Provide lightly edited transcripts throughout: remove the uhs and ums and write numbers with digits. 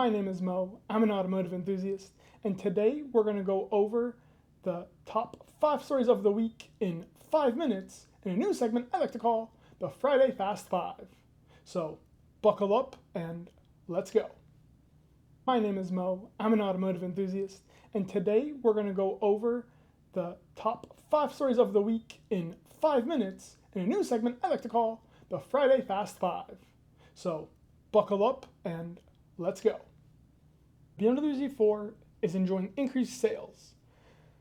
My name is Mo, I'm an automotive enthusiast, and today we're going to go over the top 5 stories of the week in 5 minutes in a new segment I like to call the Friday Fast 5. So buckle up and let's go. My name is Mo, I'm an automotive enthusiast, and today we're going to go over the top 5 stories of the week in 5 minutes in a new segment I like to call the Friday Fast 5. So buckle up and let's go. BMW Z4 is enjoying increased sales.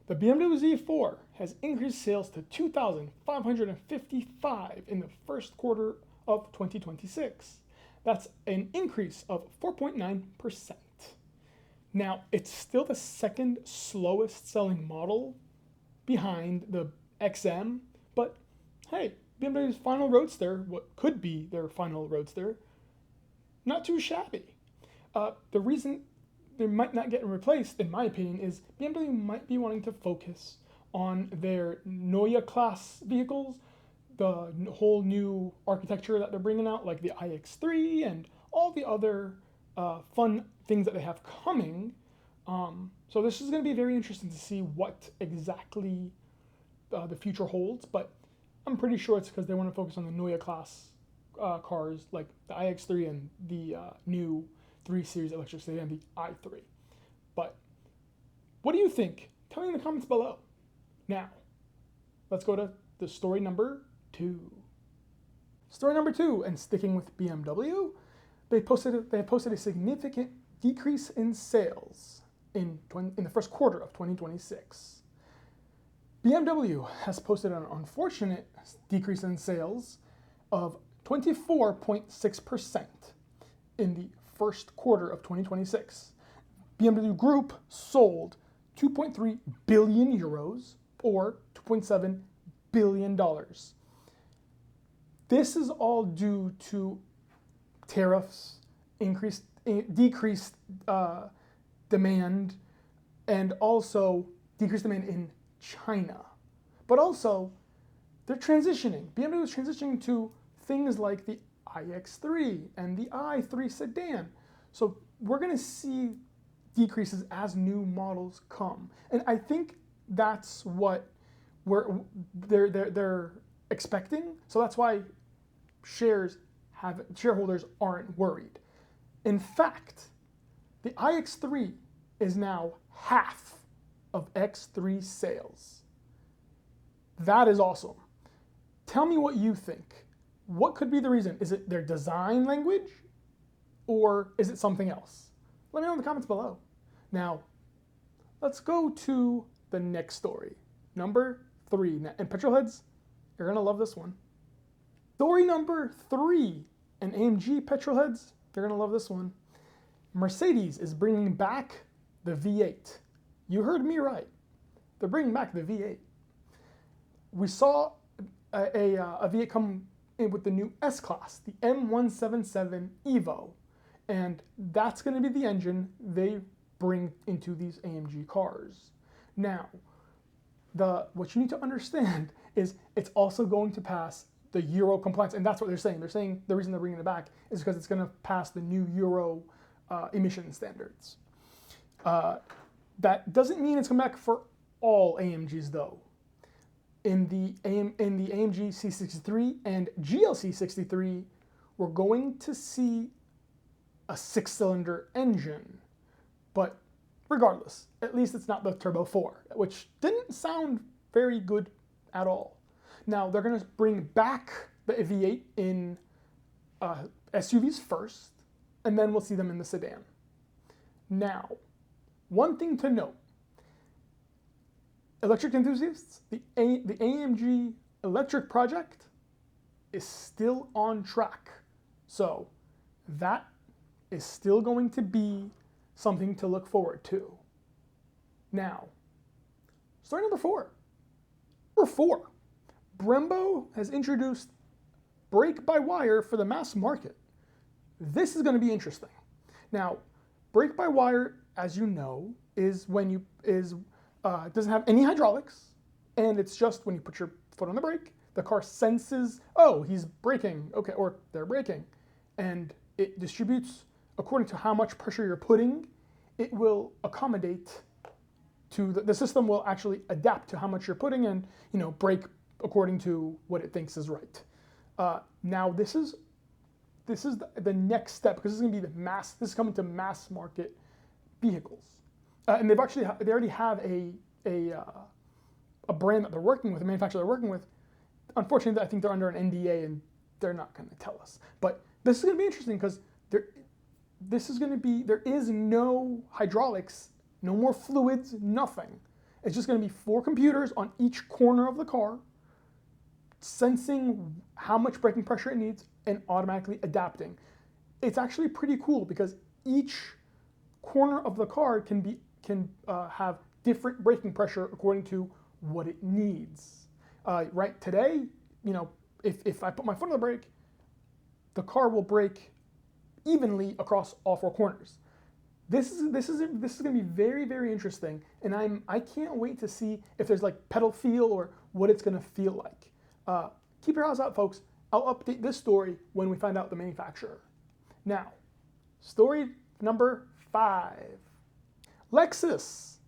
The BMW Z4 has increased sales to 2,555 in the first quarter of 2026. That's an increase of 4.9%. Now, it's still the second slowest selling model behind the XM, but hey, BMW's final Roadster, what could be their final Roadster, not too shabby. The reason they might not get replaced, in my opinion, is BMW might be wanting to focus on their Neue class vehicles, the whole new architecture that they're bringing out, like the iX3 and all the other fun things that they have coming. So this is going to be very interesting to see what exactly the future holds, but I'm pretty sure it's because they want to focus on the Neue class cars like the iX3 and the new 3 Series electric sedan, the i3. But what do you think? Tell me in the comments below. Now, let's go to the story number 2. Story number 2, and sticking with BMW, they have posted a significant decrease in sales in the first quarter of 2026. BMW has posted an unfortunate decrease in sales of 24.6% in the first quarter of 2026. BMW Group sold 2.3 billion euros or $2.7 billion. This is all due to tariffs, decreased demand, and also decreased demand in China. But also, they're transitioning. BMW is transitioning to things like the iX3 and the i3 sedan. So we're going to see decreases as new models come. And I think that's what they're expecting. So that's why shareholders aren't worried. In fact, the iX3 is now half of X3 sales. That is awesome. Tell me what you think. What could be the reason? Is it their design language or is it something else? Let me know in the comments below. Now, let's go to the next story. Number 3. And petrolheads, you're going to love this one. Story number 3. And AMG petrolheads, you're going to love this one. Mercedes is bringing back the V8. You heard me right. They're bringing back the V8. We saw a V8 come in with the new S-Class, the M177 Evo. And that's going to be the engine they bring into these AMG cars. Now, what you need to understand is it's also going to pass the Euro compliance. And that's what they're saying. They're saying the reason they're bringing it back is because it's going to pass the new Euro emission standards. That doesn't mean it's coming back for all AMGs though. In the AMG C63 and GLC 63, we're going to see a 6-cylinder engine. But regardless, at least it's not the Turbo 4, which didn't sound very good at all. Now, they're going to bring back the V8 in SUVs first, and then we'll see them in the sedan. Now, one thing to note, electric enthusiasts, the AMG electric project is still on track. So that is still going to be something to look forward to. Now, story number 4. Number 4, Brembo has introduced brake-by-wire for the mass market. This is going to be interesting. Now, brake-by-wire, as you know, is when doesn't have any hydraulics, and it's just when you put your foot on the brake, the car senses, oh, he's braking, okay, or they're braking, and it distributes according to how much pressure you're putting, it will accommodate to the system will actually adapt to how much you're putting and, you know, brake according to what it thinks is right. Now this is the next step, because this is going to be this is coming to mass market vehicles, and they already have a brand that they're working with, a manufacturer they're working with. Unfortunately, I think they're under an NDA and they're not going to tell us. But this is going to be interesting because there is no hydraulics, no more fluids, nothing. It's just going to be 4 computers on each corner of the car, sensing how much braking pressure it needs and automatically adapting. It's actually pretty cool because each corner of the car can have different braking pressure according to what it needs. Right today, you know, if I put my foot on the brake, the car will brake evenly across all 4 corners. This is going to be very, very interesting, and I can't wait to see if there's like pedal feel or what it's going to feel like. Keep your eyes out, folks. I'll update this story when we find out the manufacturer. Now, story number 5. Lexus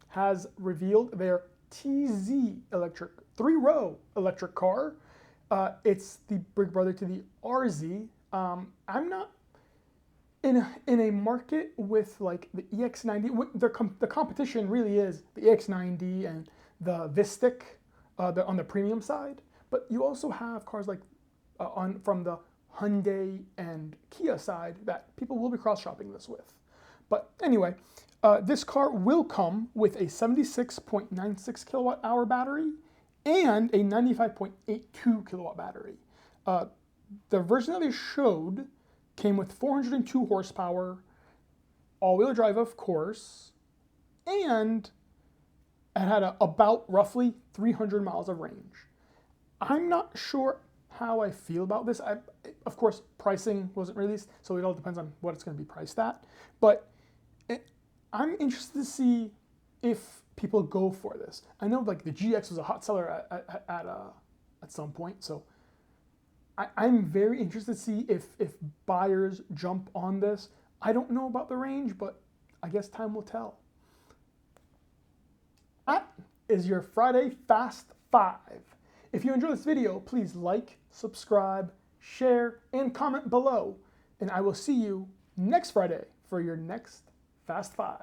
has revealed their TZ electric 3-row electric car. It's the big brother to the RZ. I'm not in a market with like the EX90. The competition really is the EX90 and the Vistic on the premium side. But you also have cars like from the Hyundai and Kia side that people will be cross-shopping this with. But anyway, this car will come with a 76.96 kilowatt hour battery and a 95.82 kilowatt battery. The version that they showed came with 402 horsepower, all-wheel drive, of course, and it had about roughly 300 miles of range. I'm not sure how I feel about this. Of course, pricing wasn't released, so it all depends on what it's going to be priced at. But I'm interested to see if people go for this. I know like the GX was a hot seller at some point, so I'm very interested to see if buyers jump on this. I don't know about the range, but I guess time will tell. That is your Friday Fast 5. If you enjoyed this video, please like, subscribe, share, and comment below. And I will see you next Friday for your next Fast 5.